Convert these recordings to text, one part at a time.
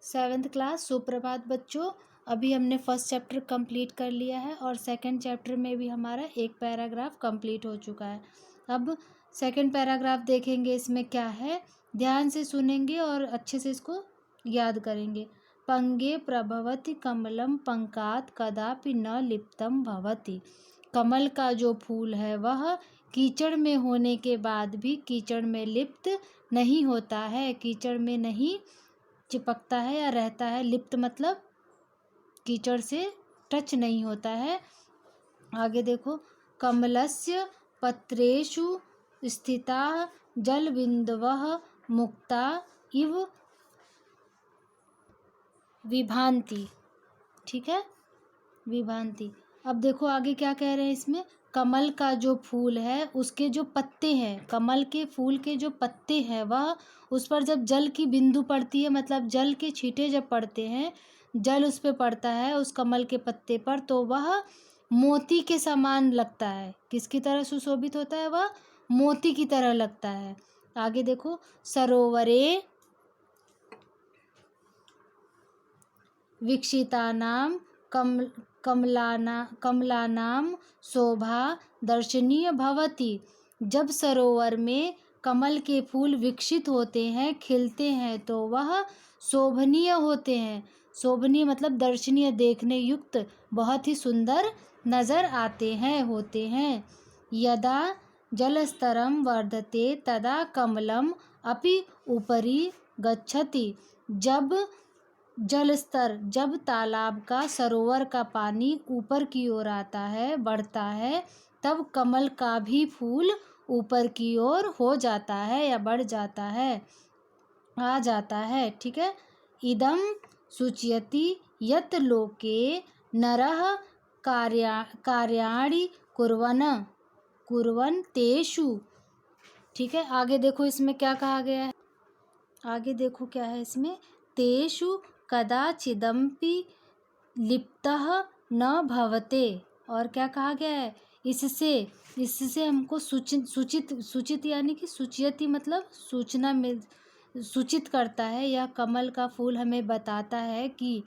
7th class. सुप्रभात बच्चों। अभी हमने फर्स्ट चैप्टर कंप्लीट कर लिया है और सेकंड चैप्टर में भी हमारा एक पैराग्राफ कंप्लीट हो चुका है। अब सेकंड पैराग्राफ देखेंगे, इसमें क्या है, ध्यान से सुनेंगे और अच्छे से इसको याद करेंगे। पंगे प्रभवति कमलम पंकात कदापि न लिप्तम भवति। कमल का जो फूल है वह कीचड़ में होने के बाद भी कीचड़ में लिप्त नहीं होता है, कीचड़ में नहीं चिपकता है या रहता है। लिप्त मतलब कीचड़ से टच नहीं होता है। आगे देखो, कमलस्य पत्रेषु स्थिता जलबिंदवः मुक्ता इव विभान्ति। ठीक है, विभान्ति। अब देखो आगे क्या कह रहे हैं इसमें, कमल का जो फूल है उसके जो पत्ते हैं, कमल के फूल के जो पत्ते हैं वह उस पर जब जल की बिंदु पड़ती है, मतलब जल के छींटे जब पड़ते हैं, जल उस पर पड़ता है उस कमल के पत्ते पर, तो वह मोती के समान लगता है। किसकी तरह सुशोभित होता है, वह मोती की तरह लगता है। आगे देखो, सरोवरे विकसितानां कमलानां शोभा दर्शनीय भवति। जब सरोवर में कमल के फूल विकसित होते हैं, खिलते हैं, तो वह शोभनीय होते हैं। शोभनीय मतलब दर्शनीय, देखने युक्त, बहुत ही सुंदर नजर आते हैं, होते हैं। यदा जलस्तरं वर्धते तदा कमलम अपि उपरि गच्छति। जब जल स्तर, जब तालाब का, सरोवर का पानी ऊपर की ओर आता है, बढ़ता है, तब कमल का भी फूल ऊपर की ओर हो जाता है या बढ़ जाता है, आ जाता है। ठीक है, इदम सूचयति यत लोके नरः कार्याणि कुर्वन् तेषु। ठीक है, आगे देखो इसमें क्या कहा गया है, आगे देखो क्या है इसमें, तेषु कदाचिदपि लिप्तः न भवते। और क्या कहा गया है, इससे हमको सूचित यानी कि सूचयति मतलब सूचना में सूचित करता है। यह कमल का फूल हमें बताता है कि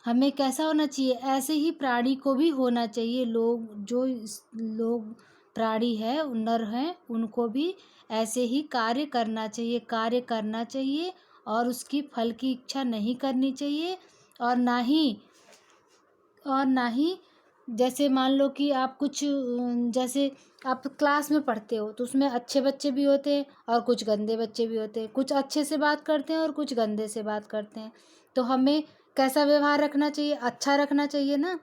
हमें कैसा होना चाहिए, ऐसे ही प्राणी को भी होना चाहिए। लोग प्राणी है, नर हैं, उनको भी ऐसे ही कार्य करना चाहिए और उसकी फल की इच्छा नहीं करनी चाहिए। और ना ही जैसे मान लो कि आप कुछ, जैसे आप क्लास में पढ़ते हो तो उसमें अच्छे बच्चे भी होते हैं और कुछ गंदे बच्चे भी होते हैं, कुछ अच्छे से बात करते हैं और कुछ गंदे से बात करते हैं। तो हमें कैसा व्यवहार रखना चाहिए, अच्छा रखना चाहिए ना,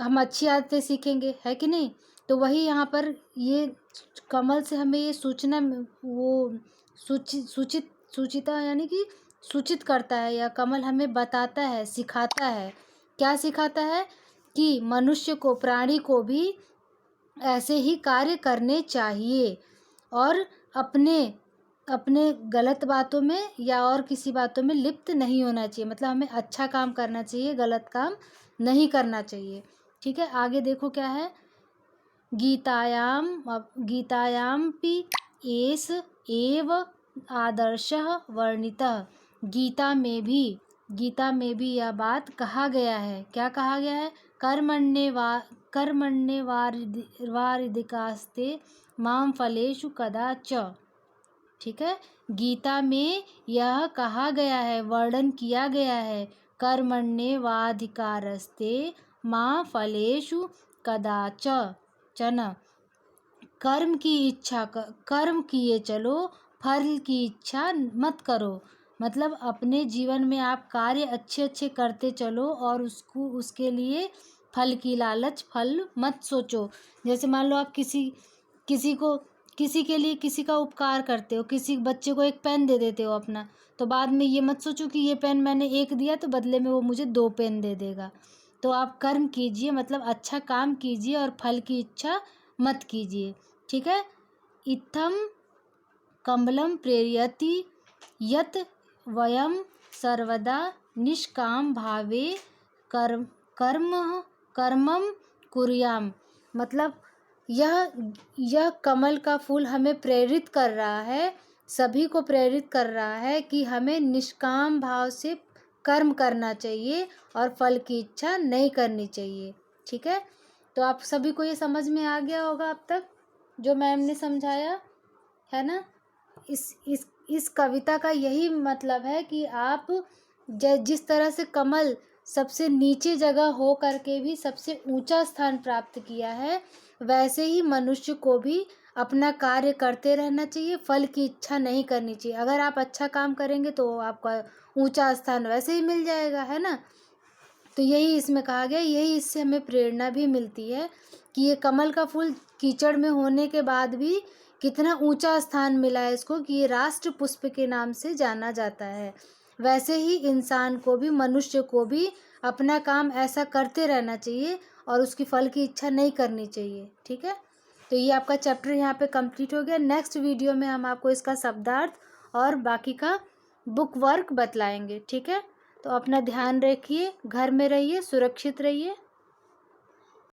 हम अच्छी आदतें सीखेंगे, है कि नहीं। तो वही यहाँ पर ये कमल से हमें ये सूचना, वो सूचिता यानी कि सूचित करता है, या कमल हमें बताता है, सिखाता है। क्या सिखाता है कि मनुष्य को, प्राणी को भी ऐसे ही कार्य करने चाहिए और अपने गलत बातों में या और किसी बातों में लिप्त नहीं होना चाहिए। मतलब हमें अच्छा काम करना चाहिए, गलत काम नहीं करना चाहिए। ठीक है, आगे देखो क्या है, गीतायामपि एष एव आदर्शः वर्णितः। गीता में भी यह बात कहा गया है। क्या कहा गया है, कर्मण्येवाधिकारस्ते मां फलेषु कदाच। ठीक है, गीता में यह कहा गया है, वर्णन किया गया है, कर्मण्येवाधिकारस्ते मां फलेषु कदाचन। कर्म किए चलो, फल की इच्छा मत करो। मतलब अपने जीवन में आप कार्य अच्छे अच्छे करते चलो और उसके लिए फल की लालच, फल मत सोचो। जैसे मान लो आप किसी के लिए किसी का उपकार करते हो, किसी बच्चे को एक पेन दे देते हो अपना, तो बाद में ये मत सोचो कि ये पेन मैंने एक दिया तो बदले में वो मुझे 2 पेन दे देगा। तो आप कर्म कीजिए, मतलब अच्छा काम कीजिए और फल की इच्छा मत कीजिए। ठीक है, इत्थम कमलम प्रेरयति यत वयम सर्वदा निष्काम भावे कर्मम कुर्याम। मतलब यह कमल का फूल हमें प्रेरित कर रहा है, सभी को प्रेरित कर रहा है कि हमें निष्काम भाव से कर्म करना चाहिए और फल की इच्छा नहीं करनी चाहिए। ठीक है, तो आप सभी को ये समझ में आ गया होगा अब तक जो मैम ने समझाया, है ना। इस कविता का यही मतलब है कि आप जिस तरह से कमल सबसे नीचे जगह हो करके भी सबसे ऊंचा स्थान प्राप्त किया है, वैसे ही मनुष्य को भी अपना कार्य करते रहना चाहिए, फल की इच्छा नहीं करनी चाहिए। अगर आप अच्छा काम करेंगे तो आपका ऊंचा स्थान वैसे ही मिल जाएगा, है ना। तो यही इसमें कहा गया, यही इससे हमें प्रेरणा भी मिलती है कि ये कमल का फूल कीचड़ में होने के बाद भी कितना ऊंचा स्थान मिला है इसको, कि ये राष्ट्र पुष्प के नाम से जाना जाता है। वैसे ही इंसान को भी, मनुष्य को भी अपना काम ऐसा करते रहना चाहिए और उसकी फल की इच्छा नहीं करनी चाहिए। ठीक है, तो ये आपका चैप्टर यहाँ पे कंप्लीट हो गया। नेक्स्ट वीडियो में हम आपको इसका शब्दार्थ और बाकी का बुक वर्क बतलाएंगे। ठीक है, तो अपना ध्यान रखिए, घर में रहिए, सुरक्षित रहिए।